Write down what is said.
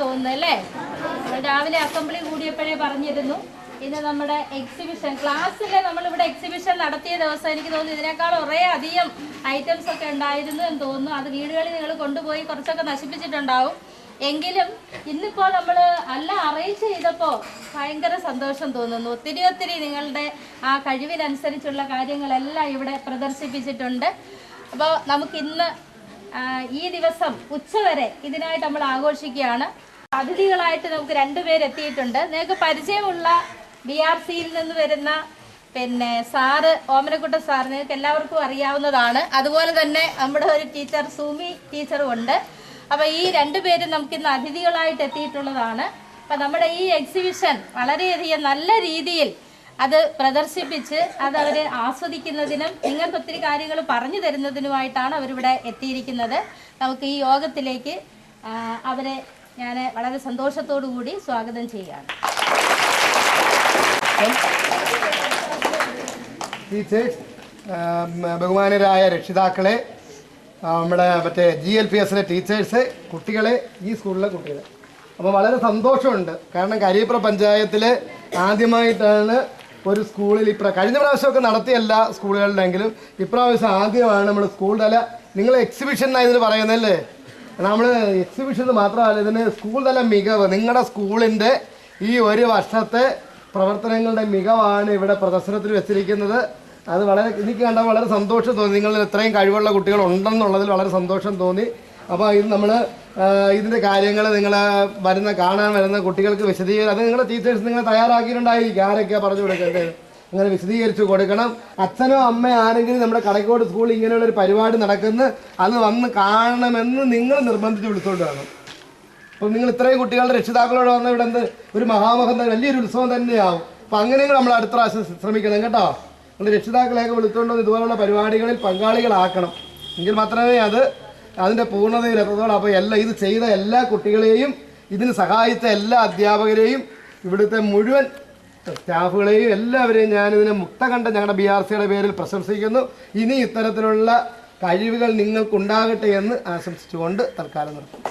തോന്നുന്നത് അല്ലേ? രാവിലെ അസംബ്ലി കൂടിയപ്പോഴേ പറഞ്ഞിരുന്നു ഇന്ന് നമ്മുടെ എക്സിബിഷൻ ക്ലാസ്സിൽ നമ്മളിവിടെ എക്സിബിഷൻ നടത്തിയ ദിവസം എനിക്ക് തോന്നുന്നു ഇതിനേക്കാൾ കുറേ അധികം ഐറ്റംസ് ഒക്കെ ഉണ്ടായിരുന്നു എന്ന് തോന്നുന്നു. അത് വീടുകളിൽ നിങ്ങൾ കൊണ്ടുപോയി കുറച്ചൊക്കെ നശിപ്പിച്ചിട്ടുണ്ടാവും. എങ്കിലും ഇന്നിപ്പോൾ നമ്മൾ അറേഞ്ച് ചെയ്തപ്പോൾ ഭയങ്കര സന്തോഷം തോന്നുന്നു. ഒത്തിരി നിങ്ങളുടെ ആ കഴിവിനനുസരിച്ചുള്ള കാര്യങ്ങളെല്ലാം ഇവിടെ പ്രദർശിപ്പിച്ചിട്ടുണ്ട്. അപ്പോൾ നമുക്കിന്ന് ഈ ദിവസം ഉച്ചവരെ ഇതിനായിട്ട് നമ്മൾ ആഘോഷിക്കുകയാണ്. അതിഥികളായിട്ട് നമുക്ക് 2 പേരെത്തിയിട്ടുണ്ട്. നിങ്ങൾക്ക് പരിചയമുള്ള BRCയിൽ നിന്ന് വരുന്ന സാറ് ഓമനക്കുട്ട സാർ നിങ്ങൾക്ക് എല്ലാവർക്കും അറിയാവുന്നതാണ്. അതുപോലെ തന്നെ നമ്മുടെ ഒരു ടീച്ചർ സുമി ടീച്ചറും ഉണ്ട്. അപ്പോൾ ഈ 2 പേരും നമുക്കിന്ന് അതിഥികളായിട്ട് എത്തിയിട്ടുള്ളതാണ്. അപ്പം നമ്മുടെ ഈ എക്സിബിഷൻ വളരെയധികം നല്ല രീതിയിൽ അത് പ്രദർശിപ്പിച്ച് അതവർ ആസ്വദിക്കുന്നതിനും നിങ്ങൾക്ക് ഒത്തിരി കാര്യങ്ങൾ പറഞ്ഞു തരുന്നതിനുമായിട്ടാണ് അവരിവിടെ എത്തിയിരിക്കുന്നത്. നമുക്ക് ഈ യോഗത്തിലേക്ക് അവരെ ഞാൻ വളരെ സന്തോഷത്തോടു കൂടി സ്വാഗതം ചെയ്യുകയാണ്. ടീച്ചേഴ്സ്, ബഹുമാനരായ രക്ഷിതാക്കളെ, നമ്മുടെ GLPSലെ ടീച്ചേഴ്സ്, കുട്ടികളെ, ഈ സ്കൂളിലെ കുട്ടികളെ, അപ്പോൾ വളരെ സന്തോഷമുണ്ട്. കാരണം കരിയപ്പുറ പഞ്ചായത്തിൽ ആദ്യമായിട്ടാണ് ഒരു സ്കൂളിൽ കഴിഞ്ഞ പ്രാവശ്യമൊക്കെ നടത്തിയ എല്ലാ സ്കൂളുകളിലെങ്കിലും ഇപ്രാവശ്യം ആദ്യമാണ് നമ്മൾ സ്കൂൾ തല നിങ്ങൾ എക്സിബിഷൻ എന്നാണ് ഇതിന് പറയുന്നല്ലേ. നമ്മൾ എക്സിബിഷൻ മാത്രമല്ല, ഇതിന് സ്കൂൾ തല മികവ്, നിങ്ങളുടെ സ്കൂളിൻ്റെ ഈ ഒരു വർഷത്തെ പ്രവർത്തനങ്ങളുടെ മികവാണ് ഇവിടെ പ്രദർശനത്തിൽ വെച്ചിരിക്കുന്നത്. അത് എനിക്ക് കണ്ടാൽ വളരെ സന്തോഷം തോന്നി. നിങ്ങൾ ഇത്രയും കഴിവുള്ള കുട്ടികൾ ഉണ്ടെന്നുള്ളതിൽ വളരെ സന്തോഷം തോന്നി. അപ്പോൾ ഇത് നമ്മൾ ഇതിൻ്റെ കാര്യങ്ങൾ നിങ്ങൾ കാണാൻ വരുന്ന കുട്ടികൾക്ക് അത് നിങ്ങളുടെ ടീച്ചേഴ്സ് നിങ്ങൾ തയ്യാറാക്കിയിട്ടുണ്ടായിരിക്കും. ആരൊക്കെയാണ് പറഞ്ഞു കൊടുക്കേണ്ടത് അങ്ങനെ വിശദീകരിച്ച് കൊടുക്കണം. അച്ഛനോ അമ്മയോ ആരെങ്കിലും നമ്മുടെ കടക്കോട് സ്കൂളിൽ ഇങ്ങനെയുള്ളൊരു പരിപാടി നടക്കുന്ന അത് വന്ന് കാണണമെന്ന് നിങ്ങൾ നിർബന്ധിച്ച് വിളിച്ചുകൊണ്ട് വേണം. അപ്പം നിങ്ങൾ ഇത്രയും കുട്ടികളുടെ രക്ഷിതാക്കളോട് വന്ന ഇവിടെ ഒരു മഹാമഹം വലിയൊരു ഉത്സവം തന്നെയാവും. അപ്പം അങ്ങനെയെങ്കിലും നമ്മൾ അടുത്ത പ്രാവശ്യം ശ്രമിക്കണം കേട്ടോ. നമ്മൾ രക്ഷിതാക്കളെയൊക്കെ വിളിച്ചുകൊണ്ട് ഇതുപോലുള്ള പരിപാടികളിൽ പങ്കാളികളാക്കണം. എങ്കിൽ മാത്രമേ അതിൻ്റെ പൂർണ്ണതയിലെത്തത്തോളം. അപ്പോൾ ഇത് ചെയ്ത എല്ലാ കുട്ടികളെയും ഇതിന് സഹായിച്ച എല്ലാ അധ്യാപകരെയും ഇവിടുത്തെ മുഴുവൻ സ്റ്റാഫുകളെയും എല്ലാവരെയും ഞാനിതിനെ മുക്തകണ്ഠം ഞങ്ങളുടെ BRCയുടെ പേരിൽ പ്രശംസിക്കുന്നു. ഇനി ഇത്തരത്തിലുള്ള കഴിവുകൾ നിങ്ങൾക്കുണ്ടാകട്ടെ എന്ന് ആശംസിച്ചുകൊണ്ട് തൽക്കാലം നിർത്തും.